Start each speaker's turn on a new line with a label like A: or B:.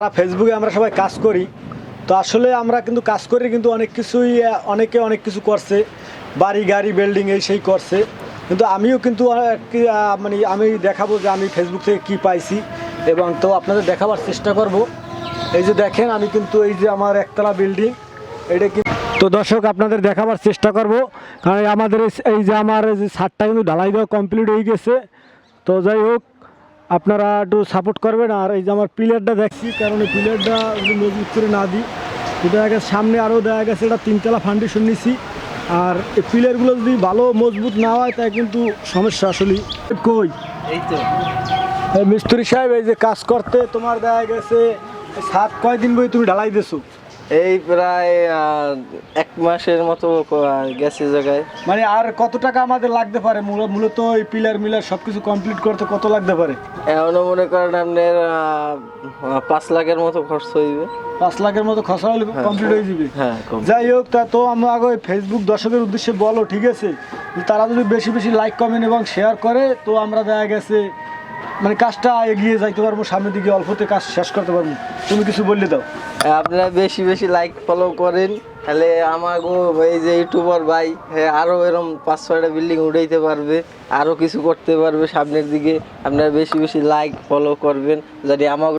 A: ফেসবুকে আমরা সবাই কাজ করি, তো আসলে আমরা কিন্তু কাজ করি, কিন্তু অনেক কিছুই অনেকে অনেক কিছু করছে, বাড়ি গাড়ি বিল্ডিং এই সেই করছে, কিন্তু আমিও কিন্তু মানে আমি দেখাবো যে আমি ফেসবুক থেকে কি পাইছি, এবং তো আপনাদের দেখাবার চেষ্টা করব। এই যে দেখেন, আমি কিন্তু এই যে আমার একতলা বিল্ডিং, এটা কি তো দর্শক আপনাদের দেখাবার চেষ্টা করব, কারণ আমাদের এই যে আমার এই যে ছাদটা কিন্তু ঢালাই দেওয়া কমপ্লিট হয়ে গেছে। তো যাই হোক, আপনারা একটু সাপোর্ট করবেন। আর এই যে আমার পিলারটা দেখছি, কারণ এই পিলারটা যদি মজবুত করে না দিই, দেখা গেছে সামনে আরও দেখা গেছে এটা 3তলা ফাউন্ডেশন নিছি, আর এই পিলারগুলো যদি ভালো মজবুত না হয় তাই কিন্তু সমস্যা। আসলে কই
B: এই তো
A: এই মিস্ত্রি সাহেব, এই যে কাজ করতে তোমার দেখা গেছে সাত কয়দিন বই তুমি ঢালাই দিছো?
B: এই প্রায় 1 মাসের মতো গেছে জায়গায়।
A: মানে আর কত টাকা আমাদের লাগতে পারে মূলত এই পিলার মিলার সব কিছু কমপ্লিট করতে কত লাগতে পারে?
B: এখনো মনে করেন আপনার 5 লাখের মতো খরচ হইবে।
A: 5 লাখের মতো খরচা হলে কমপ্লিট হয়ে যাবে।
B: হ্যাঁ,
A: যাই হোক, তা তো আমরা আগে ফেসবুক দর্শকের উদ্দেশ্যে বলো, ঠিক আছে? তারা যদি বেশি বেশি লাইক কমেন্ট এবং শেয়ার করে, তো আমরা দেখা গেছে মানে কাজটা এগিয়ে যাইতে পারবো, সামনের দিকে অল্পতে কাজ শেষ করতে পারবো। তুমি কিছু বললে দাও।
B: আপনারা বেশি বেশি লাইক ফলো করেন, তাহলে আমাগো এই যে ইউটিউবার ভাই আরো এরকম 5-6টা বিল্ডিং উঠাইতে পারবে, আরো কিছু করতে পারবে সামনের দিকে। আপনারা বেশি বেশি লাইক ফলো করবেন, যদি আমাকে